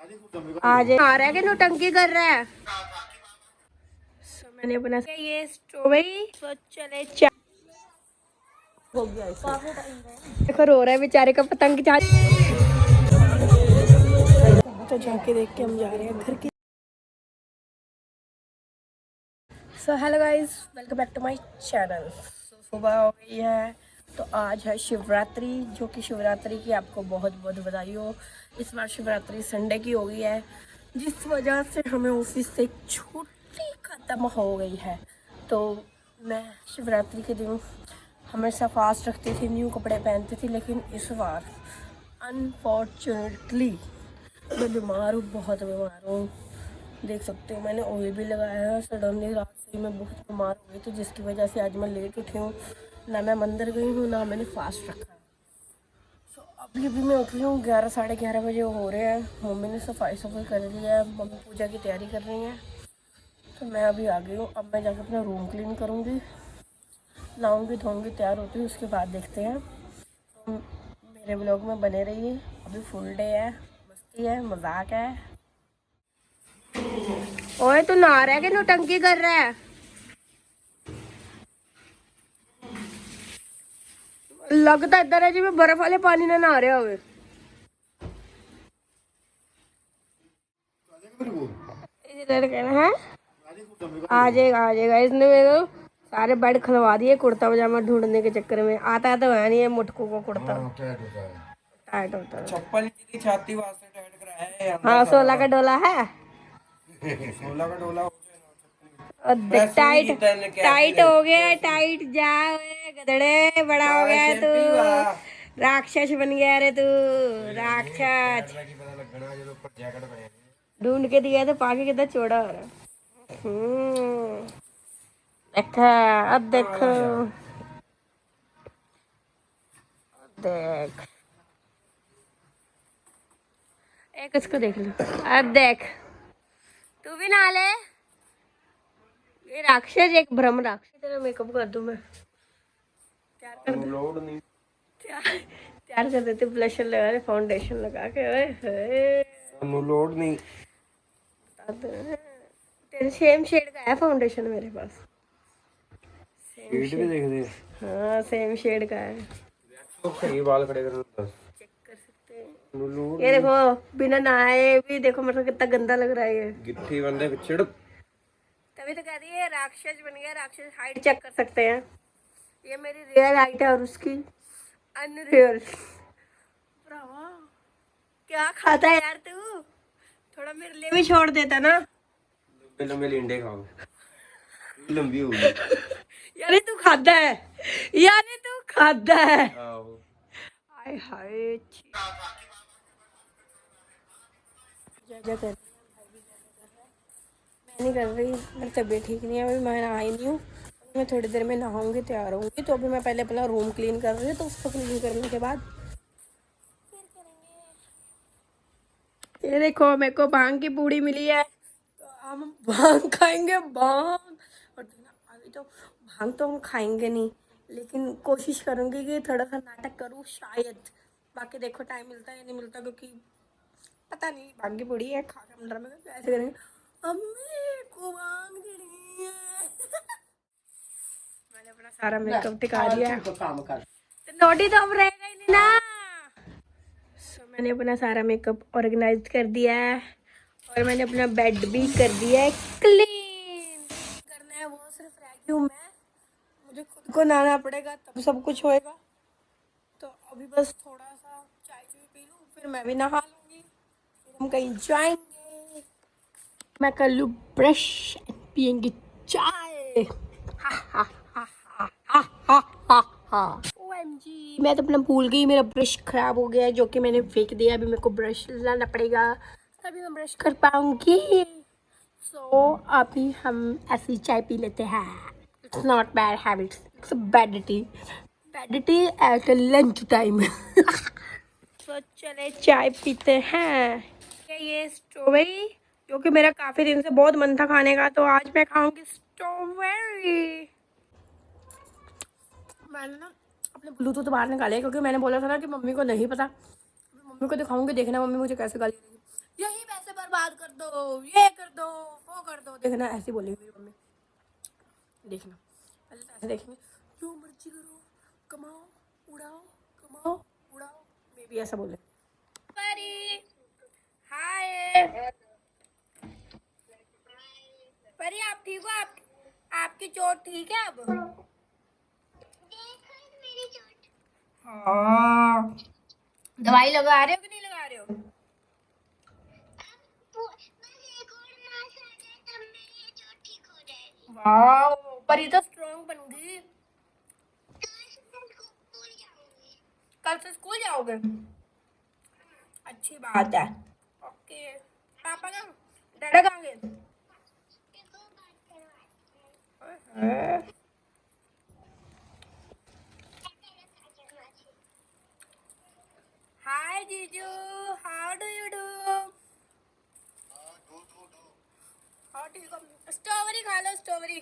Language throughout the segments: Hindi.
आज आ रहा है कि नौटंकी कर रहा है। मैंने अपना ये स्ट्रॉबेरी चले हो गया देखो रो रहा है बेचारे का पतंग चाह। तो जाके देख के हम जा रहे हैं घर की। So hello guys, welcome back to my channel. सुबह हो गई है तो आज है शिवरात्रि, जो कि शिवरात्रि की आपको बहुत बहुत बधाई हो। इस बार शिवरात्रि संडे की हो गई है, जिस वजह से हमें ऑफिस से छुट्टी ख़त्म हो गई है। तो मैं शिवरात्रि के दिन हमेशा फास्ट रखती थी, न्यू कपड़े पहनती थी, लेकिन इस बार अनफॉर्चुनेटली मैं बीमार हूँ, बहुत बीमार हूँ। देख सकते हो मैंने ऑयल भी लगाया है। सडनली रात से ही मैं बहुत बीमार हो गई थी, जिसकी वजह से आज मैं लेट उठी हूँ। ना मैं मंदिर गई हूँ, ना मैंने फास्ट रखा है। सो अभी मैं उठ रही हूँ, 11 साढ़े 11 बजे हो रहे हैं। मम्मी ने सफाई कर ली है, मम्मी पूजा की तैयारी कर रही हैं। तो मैं अभी आ गई हूँ। अब मैं जाकर अपना रूम क्लीन करूँगी, नहाऊँगी धोऊँगी, तैयार होती हूँ, उसके बाद देखते हैं। तो मेरे ब्लॉग में बने रहिए। अभी फुल डे है, मस्ती है, मजाक है। ओए तू नहा रहा है कि नौटंकी कर रहा है? लगता इधर है जी मैं बर्फ वाले पानी में नहा रहा हुए। है आ जाएगा इसने मेरे को सारे बेड खुलवा दिए कुर्ता पजामा ढूंढने के चक्कर में। आता तो है नहीं है मुटकू को कुर्ता। टाइट होता है, चप्पल की छाती वास्ते टाइट कराया है। हाँ 16 का डोला है। 16 का डोला हो टाइट टाइट हो गया, टाइट जा गधड़े, बड़ा हो गया है तू, राक्षस बन गया रे तू, राक्षस। ढूंढ के दिया तो पाके कितना चौड़ा हो रहा है। देखा, अब देखो, देख एक इसको देख लो, अब देख तू भी ना ले। ये राक्षस एक ब्रह्म राक्षस। तेरा मेकअप कर दूं मैं, तैयार कर दूं, लोड नहीं तैयार कर देते, ब्लशर लगा रहे, फाउंडेशन लगा के। ओए लोड नहीं। तेरे सेम शेड का है फाउंडेशन मेरे पास। सेम शेड भी देख दे। हाँ सेम शेड का है। तो सही बाल खड़े कर चेक कर सकते हैं। ये देखो बिना नहाए भी देखो मेरे को कितना गंदा लग रहा है ये। गिट्टी बंदे चिड़। तभी तो कह रही है राक्षस बन गया। राक्षस हाइट चेक कर सकते हैं, ये मेरी रियल हाइट है और उसकी अनरियल। क्या खाता है यार तू? थोड़ा मेरे लिए भी छोड़ देता ना। लंबे लंबे लींडे खाओ, लंबी होगी। यानी तू खाता है, यानी तू खाता है। हाय हाय क्या कर, मैं नहीं कर रही, मेरी तबीयत ठीक नहीं है। अभी मैं नहाई नहीं हूँ, मैं थोड़ी देर में नहाऊंगी, तैयार होंगी। तो अभी मैं पहले अपना रूम क्लीन कर रही हूँ, तो उसको क्लीन करने के बाद फिर करेंगे। ये देखो मेरे को भांग की पूड़ी मिली है, तो हम भांग खाएंगे, भांग। और अभी तो भांग तो हम खाएंगे नहीं, लेकिन कोशिश करूंगी कि थोड़ा सा नाटक करूँ शायद। बाकी देखो टाइम मिलता है या नहीं मिलता, क्योंकि पता नहीं। भांग की पूड़ी है, खा के अंदर में ऐसे करेंगे, अम्मी को भांग देनी है। मैंने अपना सारा मेकअप दिखा दिया है, तो नोटी तो अब रहेगा ही नहीं ना। सो मैंने अपना सारा मेकअप ऑर्गेनाइज कर दिया है, और मैंने अपना बेड भी कर दिया है क्लीन। करना है वो सिर्फ रह गई हूँ मैं, मुझे खुद को नहाना पड़ेगा तब सब कुछ होएगा। तो अभी बस थोड़ा सा चाय पी लूँ, फिर मैं भी नहा लूँगी, फिर हम कहीं जाएंगे। मैं कर लूँ ब्रश, पियेंगे चाय। हा हा हा हा हा हा हा हा। OMG, मैं तो अपना भूल गई, मेरा ब्रश खराब हो गया है, जो कि मैंने फेंक दिया। अभी मेरे को ब्रश लाना पड़ेगा, तभी मैं ब्रश कर पाऊंगी। सो अभी हम ऐसी चाय पी लेते हैं। It's not bad habits, it's bad tea, bad tea at lunch time. तो चले चाय पीते हैं। ये स्ट्रॉबेरी, जो कि मेरा काफी दिन से बहुत मन था खाने का, तो आज मैं खाऊंगी स्ट्रॉबेरी। मैंने ना अपने ब्लूटूथ बाहर निकाले, क्योंकि मैंने बोला था ना कि मम्मी को नहीं पता। मम्मी को दिखाऊंगी, देखना मम्मी मुझे कैसे गाली देगी। यही बर्बाद कर दो, ये कर दो, वो कर दो। देखना ऐसे बोलेगी मेरी मम्मी, देखना पहले तो ऐसे देखेंगे, जो मर्जी करो, कमाओ उड़ाओ, कमाओ उड़ाओ। मैं भी ऐसा बोले। परी हाय परी, आप ठीक हो? आपकी चोट ठीक है अब? हाँ, दवाई लगा रहे हो कि नहीं लगा रहे हो? वाह, परी तो स्ट्रॉन्ग बन गई। कल से स्कूल जाओगे? अच्छी बात है। ओके, पापा कहाँ, डैडा कहाँ गए? हाय जीजू, हाउ डू यू डू? हाँ ठीक है, स्ट्रॉबेरी खा लो, स्ट्रॉबेरी।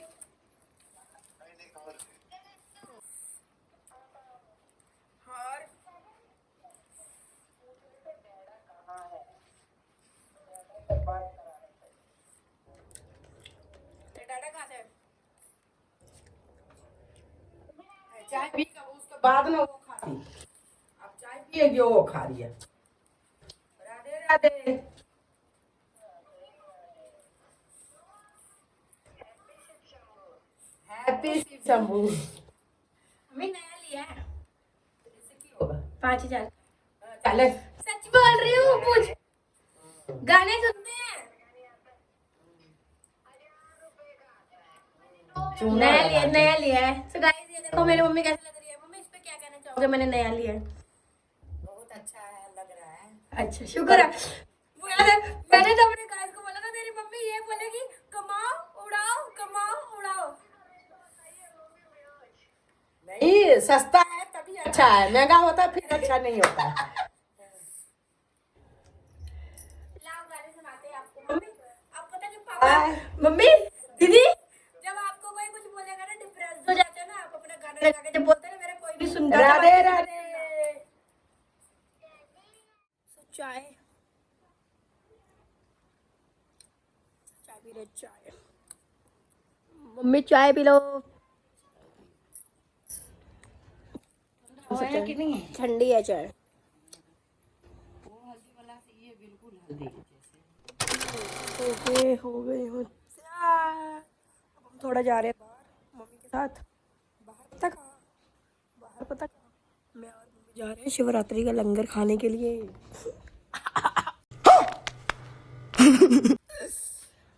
और डाटा कहाँ से? चाय पी के उसके बाद ना वो खाती। अब चाय पिएगी वो खा रही है। राधे राधे। हैप्पी शिव शंभू। हमें नया लिया है। इससे की होगा? 5,000। चले। सच बोल रही हूँ, कुछ गाने सुनते हैं। नया लिया है। So guys, ये देखो मेरी मम्मी कैसी लग रही है। मम्मी इस पे क्या कहना चाहोगे? मैंने नया लिया है। बहुत अच्छा है, लग रहा है। अच्छा, शुक्र है। वो याद है, मैंने तो अपने गाइस को बोला था तेरी मम्मी ये बोलेगी, कमाओ उड़ाओ, कमाओ उड़ाओ। नहीं, सस्ता है तभी अच्छा है, महंगा होता है फिर अच्छा नहीं होता। लाओ गाने सुनाते हैं आपको। मम्मी, आप पता जब पापा, मम्मी, दीदी, जब आपको कोई कुछ बोलेगा ना, डिप्रेस हो जाते हैं ना, आप अपना गाना लगा के जब बोलते हैं ना, मेरा कोई नहीं सुनता। राधे राधे। चाय पी रहे, चाय। मम्मी चाय पी लो। कि नहीं? ठंडी है चाय। वो हल्दी वाला से ये बिल्कुल हल्दी जैसे। ओके, हो गई हूँ तैयार। अब हम थोड़ा जा रहे हैं बाहर मम्मी के साथ। बाहर पता कहाँ? मैं और मम्मी जा रहे हैं शिवरात्रि का लंगर खाने के लिए।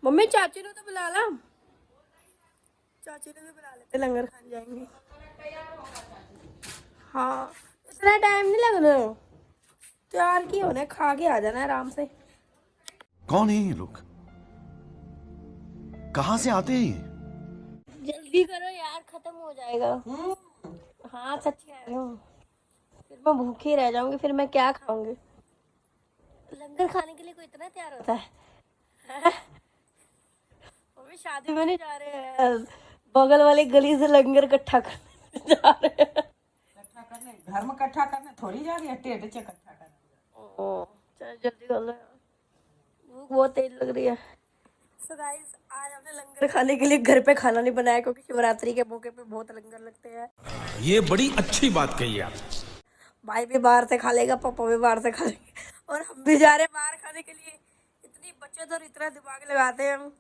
मम्मी चाची ने तो बुला ला, चाची ने भी बुला लेते, लंगर खाने जाएंगे। हाँ, इतना टाइम नहीं लगना, तैयार की होने, खा के आ जाना आराम से। कौन है ये लोग? कहाँ से आते हैं ये? जल्दी करो यार, खत्म हो जाएगा। हाँ सच कह रही हूँ, फिर मैं भूखी रह जाऊंगी, फिर मैं क्या खाऊंगी? लंगर खाने के लिए कोई इतना तैयार होता है? मम्मी शादी में नहीं जा रहे हैं, बगल वाली गली से लंगर इकट्ठा करने जा रहे हैं। इकट्ठा करने, घर में इकट्ठा करने थोड़ी जा रही है, टेढ़ से इकट्ठा करने। चल जल्दी कर लो यार, भूख बहुत तेज लग रही है। So guys, आज हमने लंगर खाने के लिए घर पे खाना नहीं बनाया, क्योंकि शिवरात्रि के मौके पे बहुत लंगर लगते हैं। ये बड़ी अच्छी बात कही आप। भाई भी बाहर से खा लेगा, पापा भी बाहर से खा लेंगे, और हम भी जा रहे हैं बाहर खाने के लिए। इतनी बचत और इतना दिमाग लगाते हैं हम।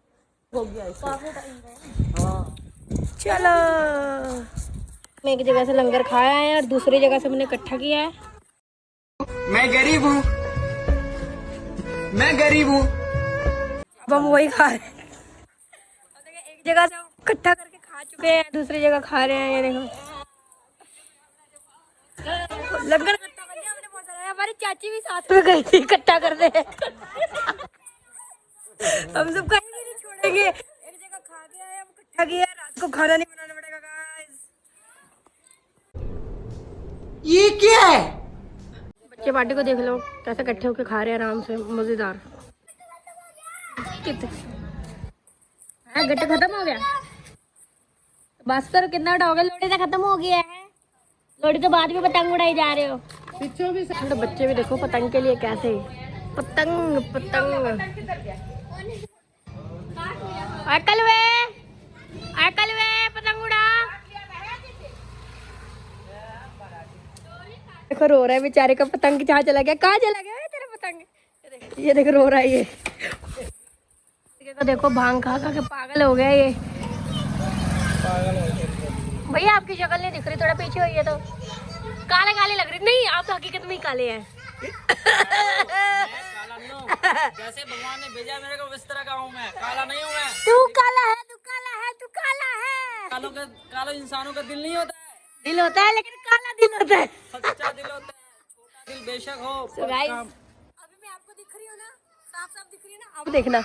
हो गया काफी टाइम। चलो, मैं एक जगह से लंगर खाया है और दूसरी जगह से मैंने इकट्ठा किया है। मैं गरीब हूँ, मैं गरीब हूँ। अब हम वही खा रहे हैं। एक जगह से हम इकट्ठा करके खा चुके हैं, दूसरी जगह खा रहे हैं। ये देखो, लंगर इकट्ठा करके हमने बहुत सारा, हमारी चाची भी साथ में गई थी इकट्ठा करने। हम सब कहीं भी नहीं छोड़ेंगे, एक जगह खा के आए, हम इकट्ठा किया, रात को खाना नहीं बनाना पड़ेगा गाइस। ये क्या है? बच्चे पार्टी को देख लो, कैसे इकट्ठे होके खा रहे हैं आराम से, मजेदार। गट्टा खत्म हो गया, बस करो, कितना उठाओगे? लोड़ी तो खत्म हो गया है, लोड़ी के बाद भी पतंग उड़ाई जा रहे हो। पिछो भी तो बच्चे भी देखो पतंग के लिए कैसे पतंग पतंग अकल वे पतंग उड़ा। देखो रो रहा है बेचारे का पतंग कहाँ चला गया, कहाँ चला गया तेरा पतंग। ये देखो रो रहा है ये। देखो भांग खा खा के पागल हो गया ये। भैया आपकी शक्ल नहीं दिख रही, थोड़ा पीछे होइए तो। काले काले लग रहे। नहीं आप तो हकीकत में ही काले हैं। जैसे भगवान ने भेजा मेरे को इस तरह का हूँ मैं, काला नहीं हूँ मैं। तू काला है, तू काला है, तू काला है। कालो इंसानों का दिल नहीं होता है। दिल होता है लेकिन काला दिल होता है। सच्चा दिल होता है, छोटा दिल बेशक हो। So guys, अभी मैं आपको दिख रही हूँ ना, साफ साफ दिख रही है ना। अब देखना,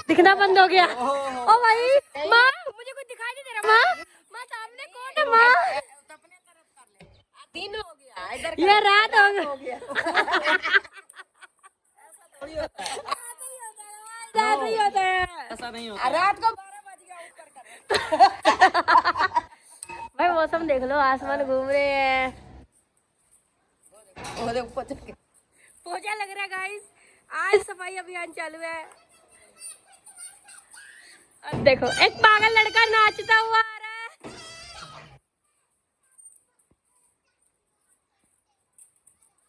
दिखना बंद हो गया। ओ भाई माँ, मुझे कुछ दिखाई नहीं दे रहा। माँ सामने कौन है माँ? दिन हो गया इधर ये रात हो गया। ऐसा ही होता है। ऐसा नहीं होता। रात को 12 बज गया ऊपर कर। भाई मौसम देख लो, आसमान घूम रहे हैं। पोछा लग रहा है गाइस। आज सफाई अभियान चालू है। अब देखो एक पागल लड़का नाचता हुआ आ रहा है।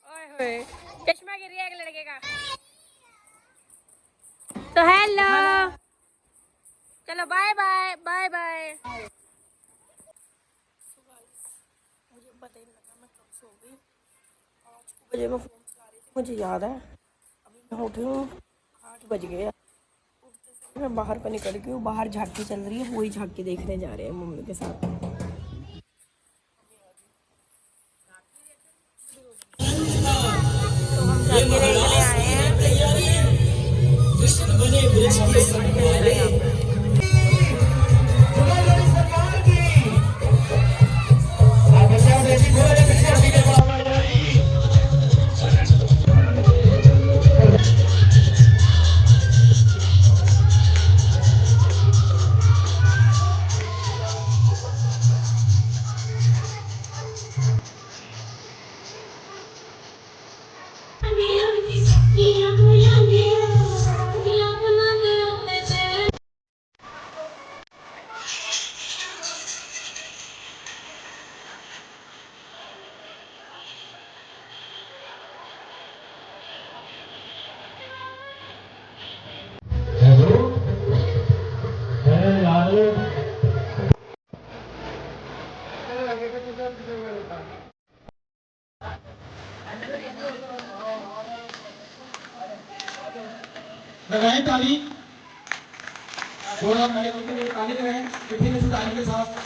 ओए होए, चश्मा गिर गया एक लड़के का। तो हेलो, चलो बाय बाय बाय बाय। मुझे पता ही नहीं लगा मैं कब सो गई। 5 बजे मैं फोन चला रही थी, मुझे याद है। अभी मैं उठी हूँ, 8 बज गए। उठते से मैं बाहर को निकल गई हूँ। बाहर झांकी चल रही है, वही झांकी देखने जा रहे हैं मम्मी के साथ। तो हम झांकी देखने आए हैं। लगाएं ताली। दोनों नायकों के लिए ताली लगाएं, पिठी में से ताली के साथ।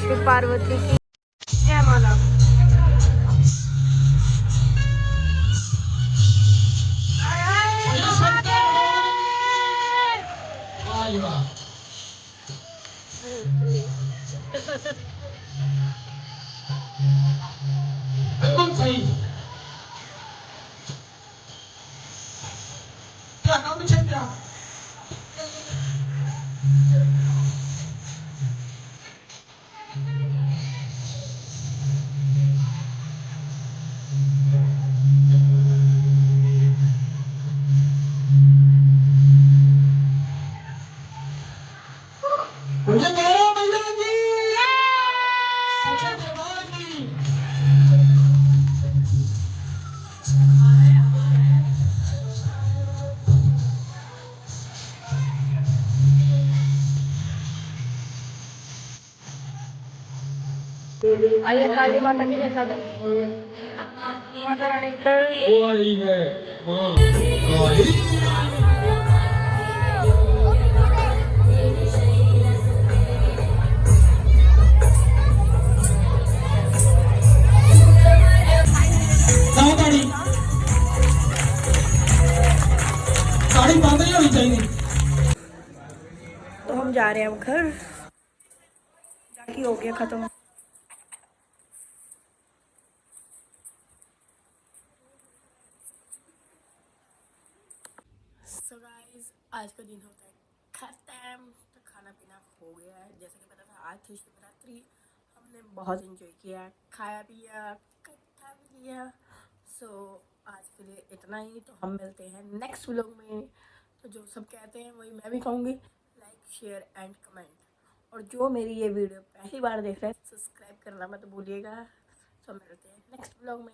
शिव पार्वती की जय माला। बिल्कुल सही। क्या नाम है क्या? मुझे मेरा मैया की, सच्चे दरबार की आइए काली माता के जैसा माता रानी वो आई है माँ काली। लाओ ताड़ी, ताड़ी बंद नहीं होनी चाहिए। तो हम जा रहे हैं अब घर, जाके हो गया खत्म। सो गाइस आज का दिन होता है खत्म। तो खाना पीना हो गया है, जैसे कि पता था आज थी शिवरात्रि, हमने बहुत एंजॉय किया, खाया पिया, कट्ठा भी लिया। सो आज के लिए इतना ही। तो हम मिलते हैं नेक्स्ट व्लॉग में। तो जो सब कहते हैं वही मैं भी कहूँगी, लाइक शेयर एंड कमेंट। और जो मेरी ये वीडियो पहली बार देख रहे हैं सब्सक्राइब करना मत भूलिएगा। तो मिलते हैं नेक्स्ट व्लॉग में।